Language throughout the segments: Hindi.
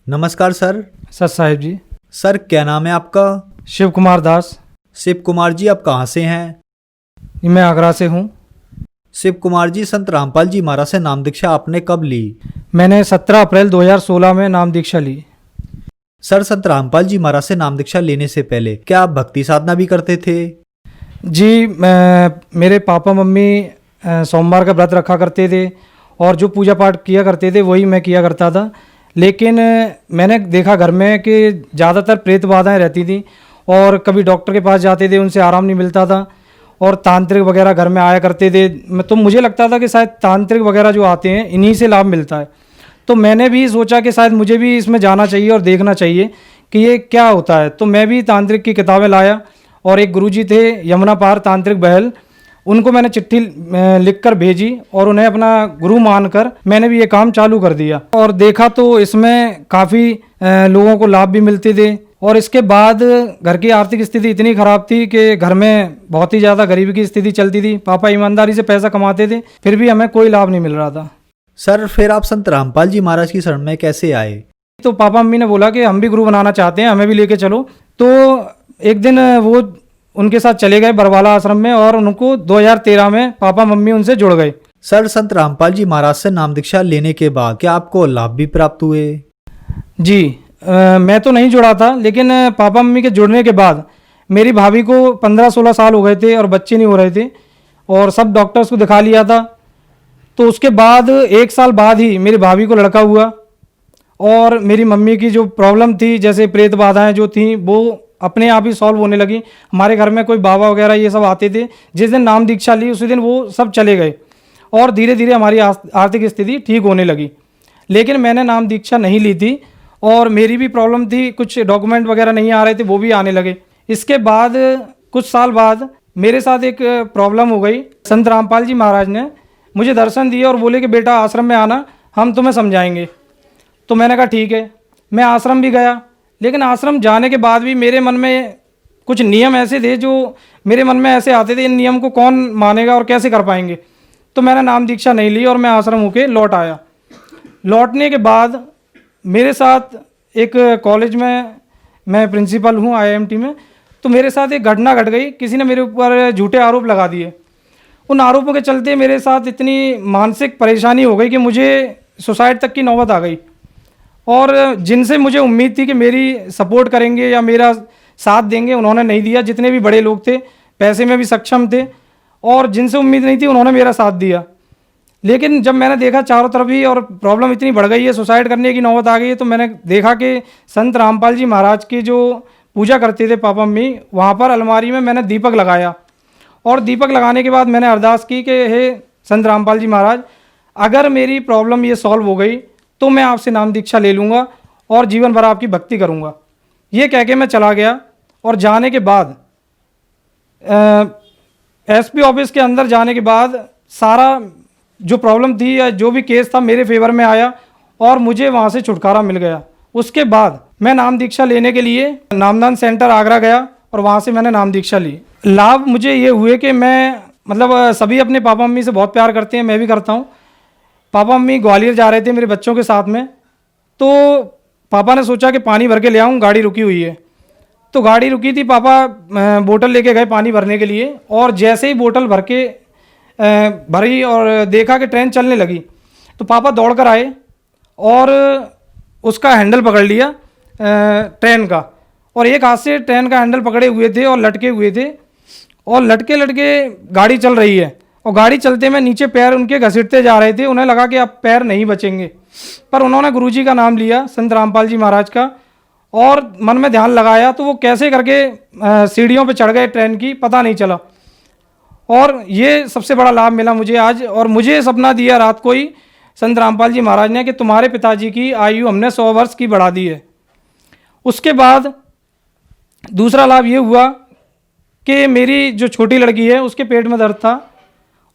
नमस्कार सर। सर साहिब जी। सर क्या नाम है आपका? शिव कुमार दास। शिव कुमार जी, आप कहाँ से हैं? मैं आगरा से हूँ। शिव कुमार जी, संत रामपाल जी महाराज से नाम दीक्षा आपने कब ली? मैंने 17 अप्रैल 2016 में नाम दीक्षा ली। सर, संत रामपाल जी महाराज से नाम दीक्षा लेने से पहले क्या आप भक्ति साधना भी करते थे? जी, मेरे पापा मम्मी सोमवार का व्रत रखा करते थे और जो पूजा पाठ किया करते थे वही मैं किया करता था। लेकिन मैंने देखा घर में कि ज़्यादातर प्रेत बाधाएँ रहती थी और कभी डॉक्टर के पास जाते थे, उनसे आराम नहीं मिलता था और तांत्रिक वगैरह घर में आया करते थे। तो मुझे लगता था कि शायद तांत्रिक वगैरह जो आते हैं इन्हीं से लाभ मिलता है। तो मैंने भी सोचा कि शायद मुझे भी इसमें जाना चाहिए और देखना चाहिए कि ये क्या होता है। तो मैं भी तांत्रिक की किताबें लाया और एक गुरुजी थे यमुना पार तांत्रिक बहल, उनको मैंने चिट्ठी लिख कर भेजी और उन्हें अपना गुरु मानकर मैंने भी ये काम चालू कर दिया और देखा तो इसमें काफ़ी लोगों को लाभ भी मिलते थे। और इसके बाद घर की आर्थिक स्थिति इतनी ख़राब थी कि घर में बहुत ही ज़्यादा गरीबी की स्थिति चलती थी। पापा ईमानदारी से पैसा कमाते थे, फिर भी हमें कोई लाभ नहीं मिल रहा था। सर, फिर आप संत रामपाल जी महाराज की शरण में कैसे आए? तो पापा मम्मी ने बोला कि हम भी गुरु बनाना चाहते हैं, हमें भी लेके चलो। तो एक दिन वो उनके साथ चले गए बरवाला आश्रम में और उनको 2013 में पापा मम्मी उनसे जुड़ गए। सर, संत रामपाल जी महाराज से नाम दीक्षा लेने के बाद क्या आपको लाभ भी प्राप्त हुए? जी, मैं तो नहीं जुड़ा था, लेकिन पापा मम्मी के जुड़ने के बाद मेरी भाभी को 15-16 साल हो गए थे और बच्चे नहीं हो रहे थे और सब डॉक्टर्स को दिखा लिया था। तो उसके बाद 1 साल बाद ही मेरी भाभी को लड़का हुआ और मेरी मम्मी की जो प्रॉब्लम थी, जैसे प्रेत बाधाएं जो थी, वो अपने आप ही सॉल्व होने लगी। हमारे घर में कोई बाबा वगैरह ये सब आते थे, जिस दिन नाम दीक्षा ली उसी दिन वो सब चले गए और धीरे धीरे हमारी आर्थिक स्थिति ठीक होने लगी। लेकिन मैंने नाम दीक्षा नहीं ली थी और मेरी भी प्रॉब्लम थी, कुछ डॉक्यूमेंट वगैरह नहीं आ रहे थे, वो भी आने लगे। इसके बाद कुछ साल बाद मेरे साथ एक प्रॉब्लम हो गई। संत रामपाल जी महाराज ने मुझे दर्शन दिए और बोले कि बेटा आश्रम में आना, हम तुम्हें समझाएंगे। तो मैंने कहा ठीक है। मैं आश्रम भी गया, लेकिन आश्रम जाने के बाद भी मेरे मन में कुछ नियम ऐसे थे जो मेरे मन में ऐसे आते थे, इन नियम को कौन मानेगा और कैसे कर पाएंगे। तो मैंने नाम दीक्षा नहीं ली और मैं आश्रम होके लौट आया। लौटने के बाद मेरे साथ एक कॉलेज में, मैं प्रिंसिपल हूँ IIMT में, तो मेरे साथ एक घटना घट गई। किसी ने मेरे ऊपर झूठे आरोप लगा दिए। उन आरोपों के चलते मेरे साथ इतनी मानसिक परेशानी हो गई कि मुझे सुसाइड तक की नौबत आ गई। और जिनसे मुझे उम्मीद थी कि मेरी सपोर्ट करेंगे या मेरा साथ देंगे, उन्होंने नहीं दिया। जितने भी बड़े लोग थे, पैसे में भी सक्षम थे और जिनसे उम्मीद नहीं थी, उन्होंने मेरा साथ दिया। लेकिन जब मैंने देखा चारों तरफ ही और प्रॉब्लम इतनी बढ़ गई है, सुसाइड करने की नौबत आ गई है, तो मैंने देखा कि संत रामपाल जी महाराज की जो पूजा करते थे पापा मम्मी, वहाँ पर अलमारी में मैंने दीपक लगाया और दीपक लगाने के बाद मैंने अरदास की कि हे संत रामपाल जी महाराज, अगर मेरी प्रॉब्लम ये सॉल्व हो गई तो मैं आपसे नाम दीक्षा ले लूँगा और जीवन भर आपकी भक्ति करूँगा। ये कह के मैं चला गया और जाने के बाद SP ऑफिस के अंदर जाने के बाद सारा जो प्रॉब्लम थी या जो भी केस था मेरे फेवर में आया और मुझे वहाँ से छुटकारा मिल गया। उसके बाद मैं नाम दीक्षा लेने के लिए नामदान सेंटर आगरा गया और वहाँ से मैंने नाम दीक्षा ली। लाभ मुझे ये हुए कि मैं सभी अपने पापा मम्मी से बहुत प्यार करते हैं, मैं भी करता हूँ। पापा मम्मी ग्वालियर जा रहे थे मेरे बच्चों के साथ में, तो पापा ने सोचा कि पानी भर के ले आऊँ, गाड़ी रुकी हुई है। तो गाड़ी रुकी थी, पापा बोतल लेके गए पानी भरने के लिए और जैसे ही बोतल भरी और देखा कि ट्रेन चलने लगी, तो पापा दौड़ कर आए और उसका हैंडल पकड़ लिया ट्रेन का, और एक हाथ से ट्रेन का हैंडल पकड़े हुए थे और लटके हुए थे और लटके लटके गाड़ी चल रही है और गाड़ी चलते में नीचे पैर उनके घसीटते जा रहे थे। उन्हें लगा कि अब पैर नहीं बचेंगे, पर उन्होंने गुरुजी का नाम लिया, संत रामपाल जी महाराज का, और मन में ध्यान लगाया तो वो कैसे करके सीढ़ियों पे चढ़ गए ट्रेन की, पता नहीं चला। और ये सबसे बड़ा लाभ मिला मुझे आज। और मुझे सपना दिया रात को ही संत रामपाल जी महाराज ने कि तुम्हारे पिताजी की आयु हमने 100 वर्ष की बढ़ा दी है। उसके बाद दूसरा लाभ ये हुआ कि मेरी जो छोटी लड़की है उसके पेट में दर्द था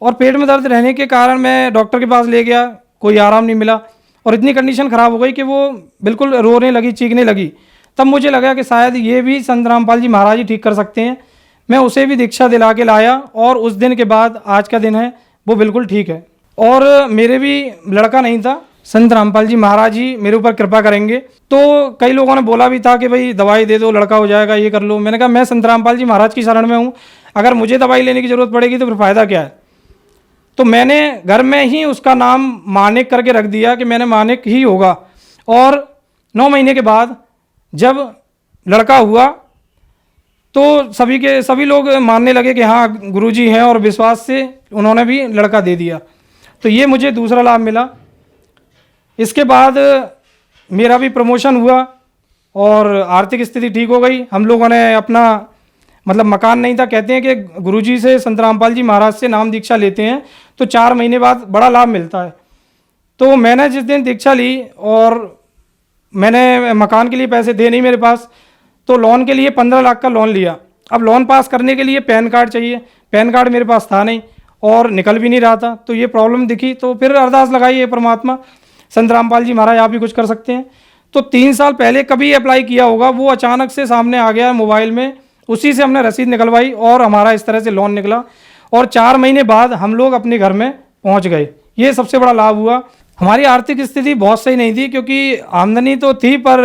और पेट में दर्द रहने के कारण मैं डॉक्टर के पास ले गया, कोई आराम नहीं मिला और इतनी कंडीशन ख़राब हो गई कि वो बिल्कुल रोने लगी, चीखने लगी। तब मुझे लगा कि शायद ये भी संत रामपाल जी महाराज ही ठीक कर सकते हैं। मैं उसे भी दीक्षा दिला के लाया और उस दिन के बाद आज का दिन है वो बिल्कुल ठीक है। और मेरे भी लड़का नहीं था, संत रामपाल जी महाराज ही मेरे ऊपर कृपा करेंगे। तो कई लोगों ने बोला भी था कि भाई दवाई दे दो, लड़का हो जाएगा, ये कर लो। मैंने कहा मैं संत रामपाल जी महाराज की शरण में हूँ, अगर मुझे दवाई लेने की ज़रूरत पड़ेगी तो फिर फ़ायदा क्या है। तो मैंने घर में ही उसका नाम मानिक करके रख दिया कि मैंने मानिक ही होगा। और 9 महीने के बाद जब लड़का हुआ तो सभी लोग मानने लगे कि हाँ गुरुजी हैं, और विश्वास से उन्होंने भी लड़का दे दिया। तो ये मुझे दूसरा लाभ मिला। इसके बाद मेरा भी प्रमोशन हुआ और आर्थिक स्थिति ठीक हो गई। हम लोगों ने अपना मतलब मकान नहीं था, कहते हैं कि गुरुजी से, संत रामपाल जी महाराज से नाम दीक्षा लेते हैं तो 4 महीने बाद बड़ा लाभ मिलता है। तो मैंने जिस दिन दीक्षा ली और मैंने मकान के लिए पैसे थे नहीं मेरे पास, तो लोन के लिए 15 लाख का लोन लिया। अब लोन पास करने के लिए पैन कार्ड चाहिए, पैन कार्ड मेरे पास था नहीं और निकल भी नहीं रहा था। तो ये प्रॉब्लम दिखी, तो फिर अरदास लगाई है परमात्मा, संत रामपाल जी महाराज आप भी कुछ कर सकते हैं। तो 3 साल पहले कभी अप्लाई किया होगा, वो अचानक से सामने आ गया मोबाइल में, उसी से हमने रसीद निकलवाई और हमारा इस तरह से लोन निकला और 4 महीने बाद हम लोग अपने घर में पहुंच गए। ये सबसे बड़ा लाभ हुआ। हमारी आर्थिक स्थिति बहुत सही नहीं थी क्योंकि आमदनी तो थी पर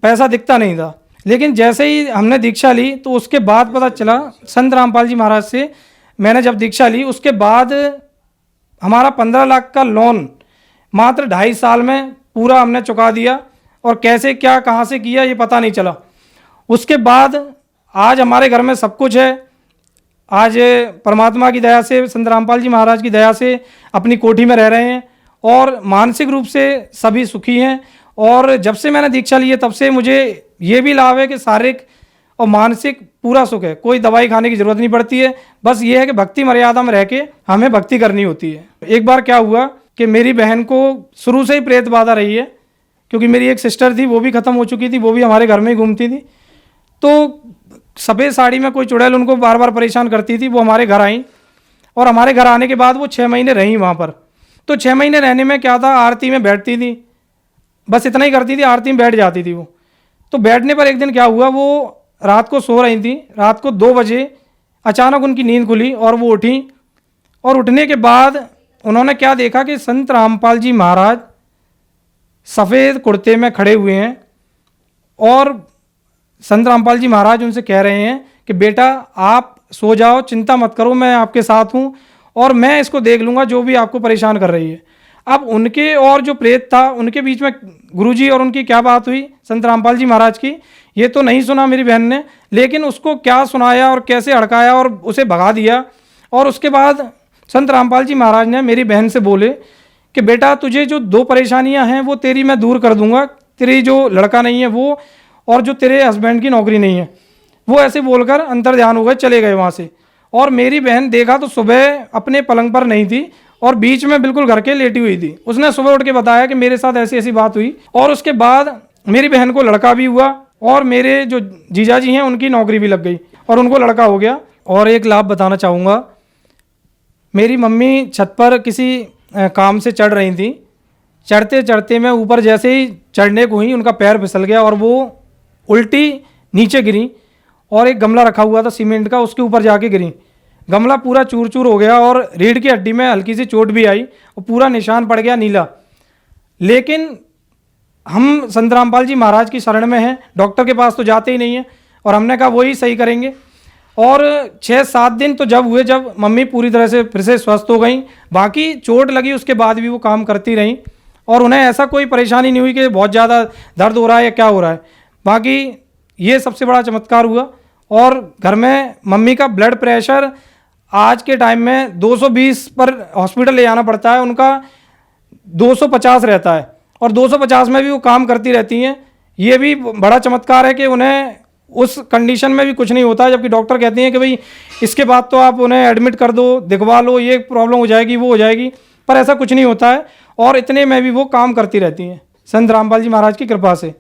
पैसा दिखता नहीं था। लेकिन जैसे ही हमने दीक्षा ली तो उसके बाद पता चला, संत रामपाल जी महाराज से मैंने जब दीक्षा ली उसके बाद हमारा 15 लाख का लोन मात्र 2.5 साल में पूरा हमने चुका दिया। और कैसे क्या कहाँ से किया ये पता नहीं चला। उसके बाद आज हमारे घर में सब कुछ है। आज परमात्मा की दया से, संत रामपाल जी महाराज की दया से अपनी कोठी में रह रहे हैं और मानसिक रूप से सभी सुखी हैं। और जब से मैंने दीक्षा ली है तब से मुझे ये भी लाभ है कि शारीरिक और मानसिक पूरा सुख है, कोई दवाई खाने की ज़रूरत नहीं पड़ती है। बस ये है कि भक्ति मर्यादा में रह के हमें भक्ति करनी होती है। एक बार क्या हुआ कि मेरी बहन को शुरू से ही प्रेत बाधा रही है, क्योंकि मेरी एक सिस्टर थी वो भी ख़त्म हो चुकी थी, वो भी हमारे घर में ही घूमती थी। तो सफ़ेद साड़ी में कोई चुड़ैल उनको बार बार परेशान करती थी। वो हमारे घर आई और हमारे घर आने के बाद वो 6 महीने रहीं वहाँ पर। तो 6 महीने रहने में क्या था, आरती में बैठती थी, बस इतना ही करती थी, आरती में बैठ जाती थी वो। तो बैठने पर एक दिन क्या हुआ, वो रात को सो रही थी, रात को 2 बजे अचानक उनकी नींद खुली और वो उठी। और उठने के बाद उन्होंने क्या देखा कि संत रामपाल जी महाराज सफ़ेद कुर्ते में खड़े हुए हैं और संत रामपाल जी महाराज उनसे कह रहे हैं कि बेटा आप सो जाओ, चिंता मत करो, मैं आपके साथ हूँ और मैं इसको देख लूँगा जो भी आपको परेशान कर रही है। अब उनके और जो प्रेत था उनके बीच में गुरुजी और उनकी क्या बात हुई संत रामपाल जी महाराज की, ये तो नहीं सुना मेरी बहन ने, लेकिन उसको क्या सुनाया और कैसे हड़काया और उसे भगा दिया। और उसके बाद संत रामपाल जी महाराज ने मेरी बहन से बोले कि बेटा तुझे जो 2 परेशानियां हैं वो तेरी मैं दूर कर दूंगा, तेरी जो लड़का नहीं है वो और जो तेरे हस्बैंड की नौकरी नहीं है वो। ऐसे बोलकर अंतर ध्यान हो गए, चले गए वहाँ से। और मेरी बहन देखा तो सुबह अपने पलंग पर नहीं थी और बीच में बिल्कुल घर के लेटी हुई थी। उसने सुबह उठ के बताया कि मेरे साथ ऐसी ऐसी बात हुई। और उसके बाद मेरी बहन को लड़का भी हुआ और मेरे जो जीजा जी हैं उनकी नौकरी भी लग गई और उनको लड़का हो गया। और एक लाभ बताना चाहूँगा, मेरी मम्मी छत पर किसी काम से चढ़ रही थी, चढ़ते चढ़ते मैं ऊपर जैसे ही चढ़ने को ही उनका पैर फिसल गया और वो उल्टी नीचे गिरी और एक गमला रखा हुआ था सीमेंट का, उसके ऊपर जाके गिरी। गमला पूरा चूर चूर हो गया और रीढ़ की हड्डी में हल्की सी चोट भी आई और पूरा निशान पड़ गया नीला। लेकिन हम संत रामपाल जी महाराज की शरण में हैं, डॉक्टर के पास तो जाते ही नहीं हैं और हमने कहा वही सही करेंगे। और 6-7 दिन तो जब हुए जब मम्मी पूरी तरह से फिर से स्वस्थ हो गई, बाकी चोट लगी उसके बाद भी वो काम करती रहीं और उन्हें ऐसा कोई परेशानी नहीं हुई कि बहुत ज़्यादा दर्द हो रहा है या क्या हो रहा है। बाकी ये सबसे बड़ा चमत्कार हुआ। और घर में मम्मी का ब्लड प्रेशर आज के टाइम में 220 पर हॉस्पिटल ले जाना पड़ता है, उनका 250 रहता है और 250 में भी वो काम करती रहती हैं। ये भी बड़ा चमत्कार है कि उन्हें उस कंडीशन में भी कुछ नहीं होता है, जबकि डॉक्टर कहते हैं कि भाई इसके बाद तो आप उन्हें एडमिट कर दो, दिखवा लो, ये प्रॉब्लम हो जाएगी वो हो जाएगी, पर ऐसा कुछ नहीं होता है और इतने में भी वो काम करती रहती हैं संत रामपाल जी महाराज की कृपा से।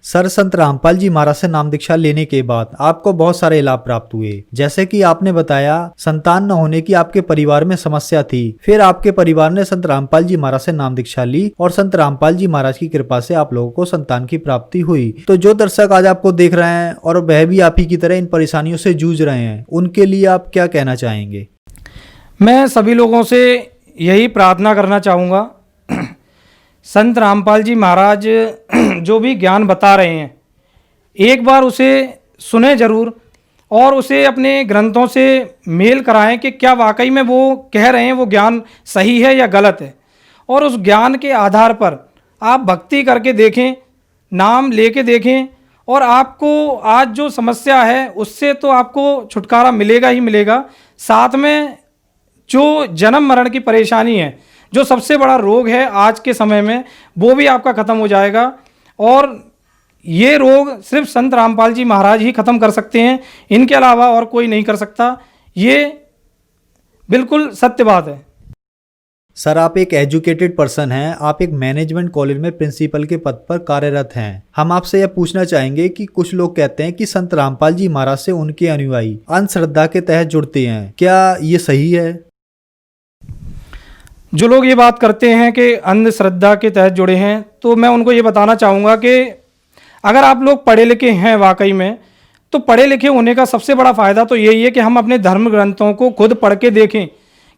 सर, संत रामपाल जी महाराज से नाम दीक्षा लेने के बाद आपको बहुत सारे लाभ प्राप्त हुए, जैसे कि आपने बताया संतान न होने की आपके परिवार में समस्या थी, फिर आपके परिवार ने संत रामपाल जी महाराज से नाम दीक्षा ली और संत रामपाल जी महाराज की कृपा से आप लोगों को संतान की प्राप्ति हुई। तो जो दर्शक आज आपको देख रहे हैं और वह भी आप ही की तरह इन परेशानियों से जूझ रहे हैं, उनके लिए आप क्या कहना चाहेंगे? मैं सभी लोगों से यही प्रार्थना करना चाहूँगा, संत रामपाल जी महाराज जो भी ज्ञान बता रहे हैं, एक बार उसे सुने जरूर और उसे अपने ग्रंथों से मेल कराएं कि क्या वाकई में वो कह रहे हैं वो ज्ञान सही है या गलत है। और उस ज्ञान के आधार पर आप भक्ति करके देखें, नाम लेके देखें, और आपको आज जो समस्या है उससे तो आपको छुटकारा मिलेगा ही मिलेगा। साथ में जो जन्म मरण की परेशानी है, जो सबसे बड़ा रोग है आज के समय में, वो भी आपका ख़त्म हो जाएगा। और ये रोग सिर्फ संत रामपाल जी महाराज ही ख़त्म कर सकते हैं, इनके अलावा और कोई नहीं कर सकता। ये बिल्कुल सत्य बात है। सर, आप एक एजुकेटेड पर्सन हैं, आप एक मैनेजमेंट कॉलेज में प्रिंसिपल के पद पर कार्यरत हैं। हम आपसे यह पूछना चाहेंगे कि कुछ लोग कहते हैं कि संत रामपाल जी महाराज से उनके अनुयायी अंधश्रद्धा के तहत जुड़ते हैं, क्या ये सही है? जो लोग ये बात करते हैं कि अंधश्रद्धा के तहत जुड़े हैं, तो मैं उनको ये बताना चाहूँगा कि अगर आप लोग पढ़े लिखे हैं वाकई में, तो पढ़े लिखे होने का सबसे बड़ा फ़ायदा तो यही है कि हम अपने धर्म ग्रंथों को खुद पढ़ के देखें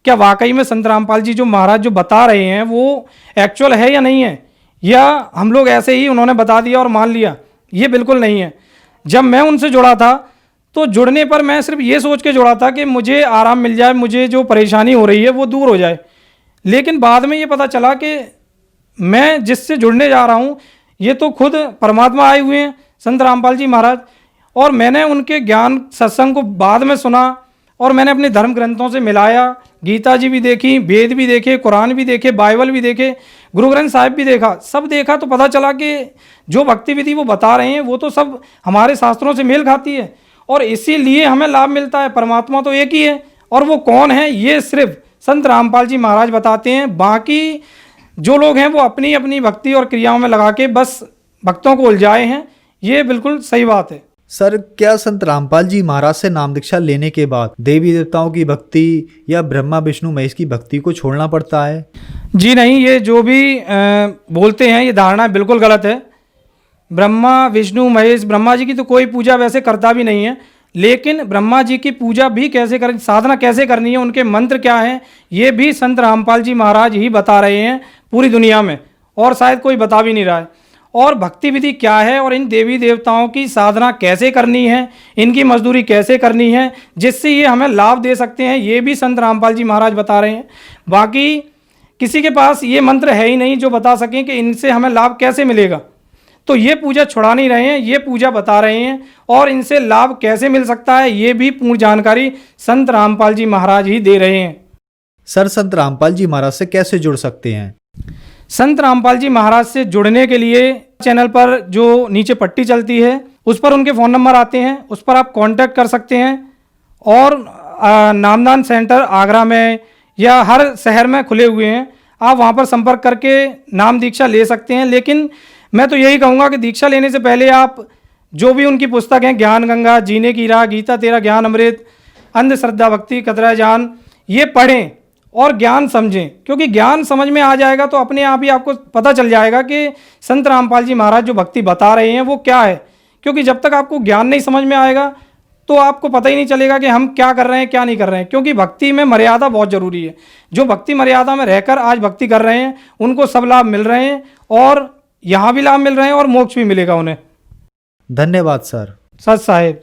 क्या वाकई में संत रामपाल जी जो महाराज जो बता रहे हैं वो एक्चुअल है या नहीं है, या हम लोग ऐसे ही उन्होंने बता दिया और मान लिया। ये बिल्कुल नहीं है। जब मैं उनसे जुड़ा था तो जुड़ने पर मैं सिर्फ ये सोच के जुड़ा था कि मुझे आराम मिल जाए, मुझे जो परेशानी हो रही है वो दूर हो जाए। लेकिन बाद में ये पता चला कि मैं जिससे जुड़ने जा रहा हूँ ये तो खुद परमात्मा आए हुए हैं, संत रामपाल जी महाराज। और मैंने उनके ज्ञान सत्संग को बाद में सुना और मैंने अपने धर्म ग्रंथों से मिलाया, गीता जी भी देखी, वेद भी देखे, कुरान भी देखे, बाइबल भी देखे, गुरु ग्रंथ साहिब भी देखा, सब देखा तो पता चला कि जो भक्ति विधि वो बता रहे हैं वो तो सब हमारे शास्त्रों से मेल खाती है और इसीलिए हमें लाभ मिलता है। परमात्मा तो एक ही है और वो कौन है ये सिर्फ संत रामपाल जी महाराज बताते हैं। बाकी जो लोग हैं वो अपनी अपनी भक्ति और क्रियाओं में लगा के बस भक्तों को उलझाए हैं। ये बिल्कुल सही बात है। सर, क्या संत रामपाल जी महाराज से नाम दीक्षा लेने के बाद देवी देवताओं की भक्ति या ब्रह्मा विष्णु महेश की भक्ति को छोड़ना पड़ता है? जी नहीं, ये जो भी बोलते हैं ये धारणा बिल्कुल गलत है। ब्रह्मा विष्णु महेश, ब्रह्मा जी की तो कोई पूजा वैसे करता भी नहीं है, लेकिन ब्रह्मा जी की पूजा भी कैसे कर, साधना कैसे करनी है, उनके मंत्र क्या हैं, ये भी संत रामपाल जी महाराज ही बता रहे हैं पूरी दुनिया में, और शायद कोई बता भी नहीं रहा है। और भक्ति विधि क्या है और इन देवी देवताओं की साधना कैसे करनी है, इनकी मजदूरी कैसे करनी है जिससे ये हमें लाभ दे सकते हैं, ये भी संत रामपाल जी महाराज बता रहे हैं। बाकी किसी के पास ये मंत्र है ही नहीं जो बता सकें कि इनसे हमें लाभ कैसे मिलेगा, तो ये पूजा छुड़ा नहीं रहे हैं, ये पूजा बता रहे हैं और इनसे लाभ कैसे मिल सकता है ये भी पूर्ण जानकारी संत रामपाल जी महाराज ही दे रहे हैं। सर, संत रामपाल जी महाराज से कैसे जुड़ सकते हैं? संत रामपाल जी महाराज से जुड़ने के लिए चैनल पर जो नीचे पट्टी चलती है उस पर उनके फ़ोन नंबर आते हैं, उस पर आप कांटेक्ट कर सकते हैं। और नामदान सेंटर आगरा में या हर शहर में खुले हुए हैं, आप वहां पर संपर्क करके नाम दीक्षा ले सकते हैं। लेकिन मैं तो यही कहूँगा कि दीक्षा लेने से पहले आप जो भी उनकी पुस्तक हैं, ज्ञान गंगा, जीने की राह, गीता तेरा ज्ञान अमृत, अंधश्रद्धा भक्ति कतरा जान, ये पढ़ें और ज्ञान समझें, क्योंकि ज्ञान समझ में आ जाएगा तो अपने आप ही आपको पता चल जाएगा कि संत रामपाल जी महाराज जो भक्ति बता रहे हैं वो क्या है। क्योंकि जब तक आपको ज्ञान नहीं समझ में आएगा तो आपको पता ही नहीं चलेगा कि हम क्या कर रहे हैं क्या नहीं कर रहे हैं। क्योंकि भक्ति में मर्यादा बहुत ज़रूरी है। जो भक्ति मर्यादा में रहकर आज भक्ति कर रहे हैं उनको सब लाभ मिल रहे हैं और यहाँ भी लाभ मिल रहे हैं और मोक्ष भी मिलेगा उन्हें। धन्यवाद सर। सत साहेब।